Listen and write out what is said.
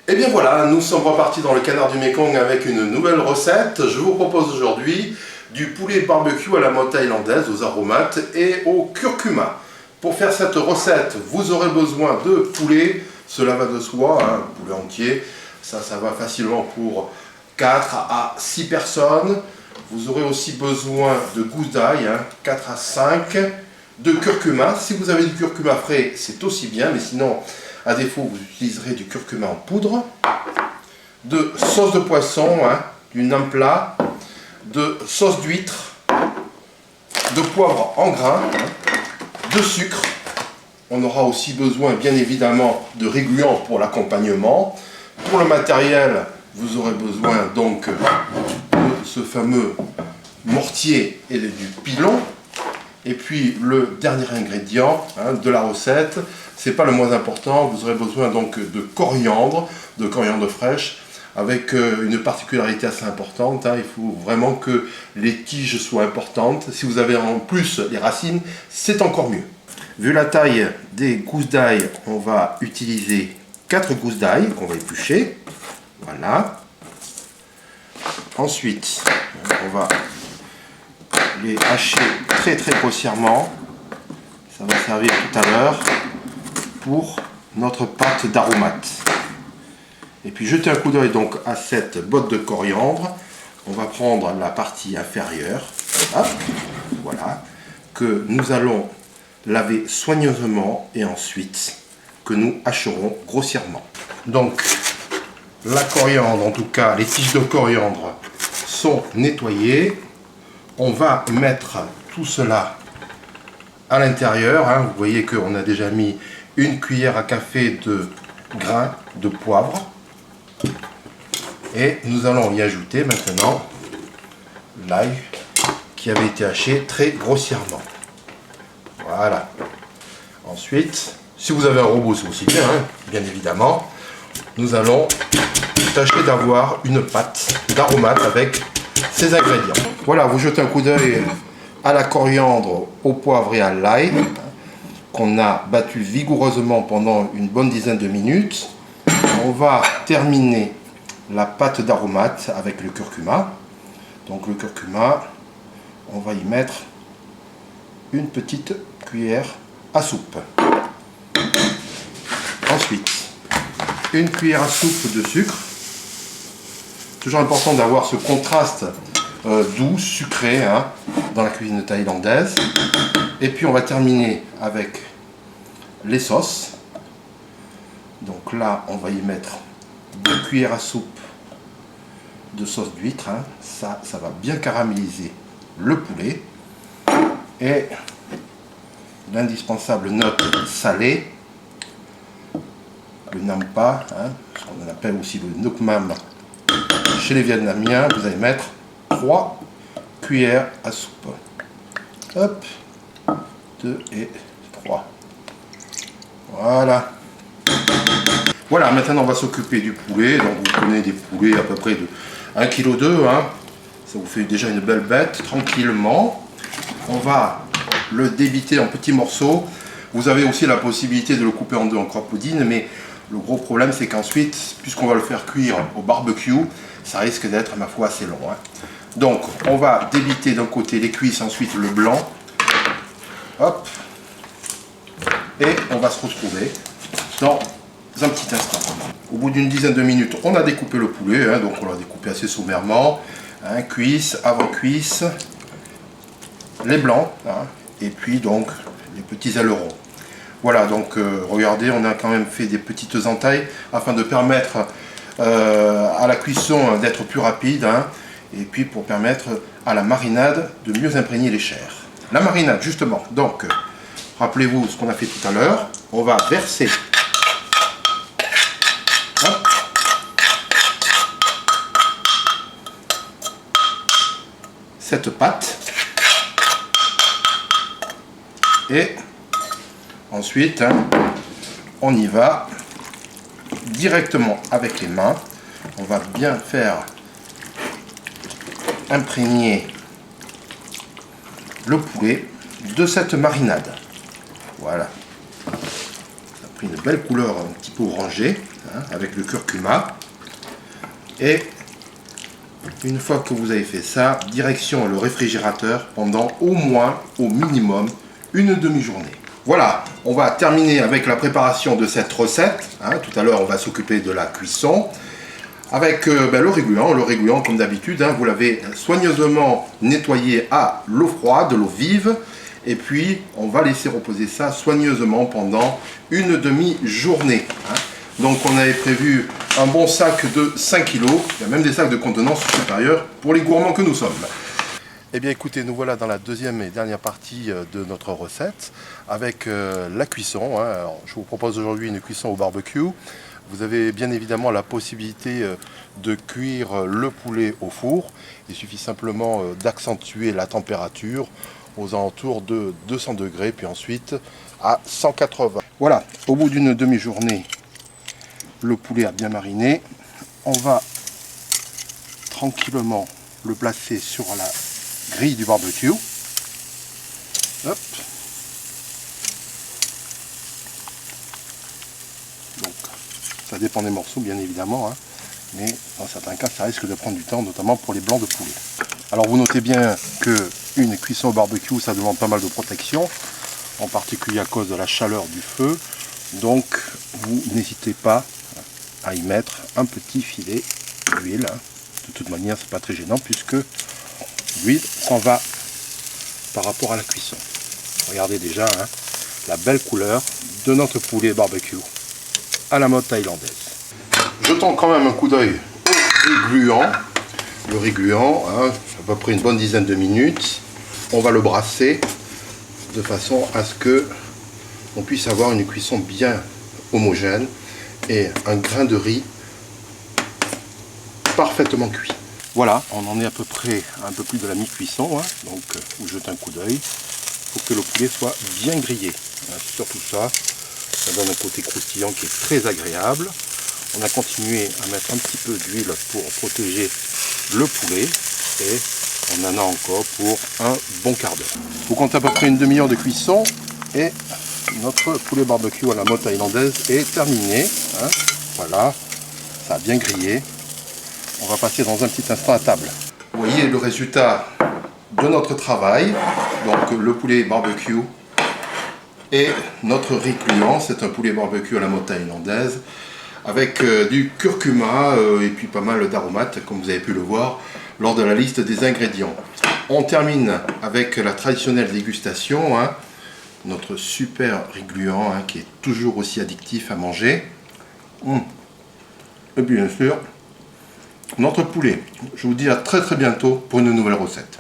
Et bien voilà, nous sommes repartis dans le canard du Mekong avec une nouvelle recette. Je vous propose aujourd'hui du poulet barbecue à la mode thaïlandaise, aux aromates et au curcuma. Pour faire cette recette, vous aurez besoin de poulet, cela va de soi, hein, poulet entier. Ça va facilement pour 4 à 6 personnes. Vous aurez aussi besoin de gousses d'ail, hein, 4 à 5, de curcuma. Si vous avez du curcuma frais, c'est aussi bien, mais sinon, à défaut, vous utiliserez du curcuma en poudre, de sauce de poisson, hein, du nampla, de sauce d'huître, de poivre en grains, hein, de sucre. On aura aussi besoin, bien évidemment, de réguliants pour l'accompagnement. Pour le matériel, vous aurez besoin donc de ce fameux mortier et du pilon. Et puis le dernier ingrédient, hein, de la recette, c'est pas le moins important, vous aurez besoin donc de coriandre fraîche, avec une particularité assez importante, hein, il faut vraiment que les tiges soient importantes. Si vous avez en plus les racines, c'est encore mieux. Vu la taille des gousses d'ail, on va utiliser 4 gousses d'ail qu'on va éplucher. Voilà. Ensuite, on va les hacher très grossièrement. Ça va servir tout à l'heure pour notre pâte d'aromates. Et puis jetez un coup d'œil donc à cette botte de coriandre. On va prendre la partie inférieure, voilà, que nous allons laver soigneusement et ensuite que nous hacherons grossièrement. Donc la coriandre, en tout cas les tiges de coriandre sont nettoyées. On va mettre tout cela à l'intérieur, hein. Vous voyez qu'on a déjà mis une cuillère à café de grains de poivre. Et nous allons y ajouter maintenant l'ail qui avait été haché très grossièrement. Voilà. Ensuite, si vous avez un robot, c'est aussi bien, hein, bien évidemment. Nous allons tâcher d'avoir une pâte d'aromates avec ces ingrédients. Voilà, vous jetez un coup d'œil à la coriandre, au poivre et à l'ail qu'on a battu vigoureusement pendant une bonne dizaine de minutes. On va terminer la pâte d'aromates avec le curcuma. Donc le curcuma, on va y mettre une petite cuillère à soupe. Ensuite, une cuillère à soupe de sucre. Toujours important d'avoir ce contraste doux, sucré, hein, dans la cuisine thaïlandaise. Et puis on va terminer avec les sauces. Donc là, on va y mettre 2 cuillères à soupe de sauce d'huître, hein. Ça va bien caraméliser le poulet. Et l'indispensable note salée, le nampa, hein, ce qu'on appelle aussi le nuoc mam chez les Vietnamiens. Vous allez mettre 3 cuillères à soupe. Hop, 2 et 3. Voilà. Voilà, maintenant on va s'occuper du poulet. Donc vous prenez des poulets à peu près de 1,2 kg, hein. Ça vous fait déjà une belle bête, tranquillement. On va le débiter en petits morceaux. Vous avez aussi la possibilité de le couper en 2 en croque-poudine, mais le gros problème c'est qu'ensuite, puisqu'on va le faire cuire au barbecue, ça risque d'être, ma foi, assez long, hein. Donc on va débiter d'un côté les cuisses, ensuite le blanc. Hop. Et on va se retrouver dans un petit instant. Au bout d'une dizaine de minutes, on a découpé le poulet, hein, donc on l'a découpé assez sommairement, hein, cuisse, avant-cuisse, les blancs, hein, et puis donc les petits ailerons. Voilà, donc regardez, on a quand même fait des petites entailles afin de permettre à la cuisson d'être plus rapide, hein, et puis pour permettre à la marinade de mieux imprégner les chairs. La marinade, justement, donc rappelez-vous ce qu'on a fait tout à l'heure. On va verser cette pâte et ensuite, hein, on y va directement avec les mains. On va bien faire imprégner le poulet de cette marinade. Voilà. Ça a pris une belle couleur un petit peu orangée, hein, avec le curcuma. Et une fois que vous avez fait ça, direction le réfrigérateur pendant au moins, au minimum, une demi-journée. Voilà, on va terminer avec la préparation de cette recette. Hein. Tout à l'heure, on va s'occuper de la cuisson. Avec le réguliant comme d'habitude, hein, vous l'avez soigneusement nettoyé à l'eau froide, de l'eau vive. Et puis, on va laisser reposer ça soigneusement pendant une demi-journée. Hein. Donc, on avait prévu un bon sac de 5 kg. Il y a même des sacs de contenance supérieurs pour les gourmands que nous sommes. Eh bien, écoutez, nous voilà dans la deuxième et dernière partie de notre recette avec la cuisson. Hein. Alors, je vous propose aujourd'hui une cuisson au barbecue. Vous avez bien évidemment la possibilité de cuire le poulet au four. Il suffit simplement d'accentuer la température aux alentours de 200 degrés, puis ensuite à 180. Voilà, au bout d'une demi-journée, le poulet a bien mariné. On va tranquillement le placer sur la grille du barbecue. Hop. Donc, ça dépend des morceaux, bien évidemment, hein, mais dans certains cas, ça risque de prendre du temps, notamment pour les blancs de poulet. Alors, vous notez bien qu'une cuisson au barbecue, ça demande pas mal de protection, en particulier à cause de la chaleur du feu. Donc, vous n'hésitez pas à y mettre un petit filet d'huile. De toute manière, c'est pas très gênant puisque l'huile s'en va par rapport à la cuisson. Regardez déjà hein, la belle couleur de notre poulet barbecue à la mode thaïlandaise. Jetons quand même un coup d'œil au régluant. Le régluant, hein, à peu près une bonne dizaine de minutes. On va le brasser de façon à ce que on puisse avoir une cuisson bien homogène et un grain de riz parfaitement cuit. Voilà, on en est à peu près un peu plus de la mi-cuisson, hein, donc vous jetez un coup d'œil. Il faut que le poulet soit bien grillé. Hein, surtout ça, ça donne un côté croustillant qui est très agréable. On a continué à mettre un petit peu d'huile pour protéger le poulet et on en a encore pour un bon quart d'heure. Vous comptez à peu près une demi-heure de cuisson et notre poulet barbecue à la mode thaïlandaise est terminé. Hein. Voilà, ça a bien grillé. On va passer dans un petit instant à table. Vous voyez le résultat de notre travail. Donc le poulet barbecue et notre riz gluant. C'est un poulet barbecue à la mode thaïlandaise avec du curcuma et puis pas mal d'aromates comme vous avez pu le voir lors de la liste des ingrédients. On termine avec la traditionnelle dégustation. Hein, notre super riz gluant hein, qui est toujours aussi addictif à manger. Et bien sûr, notre poulet. Je vous dis à très bientôt pour une nouvelle recette.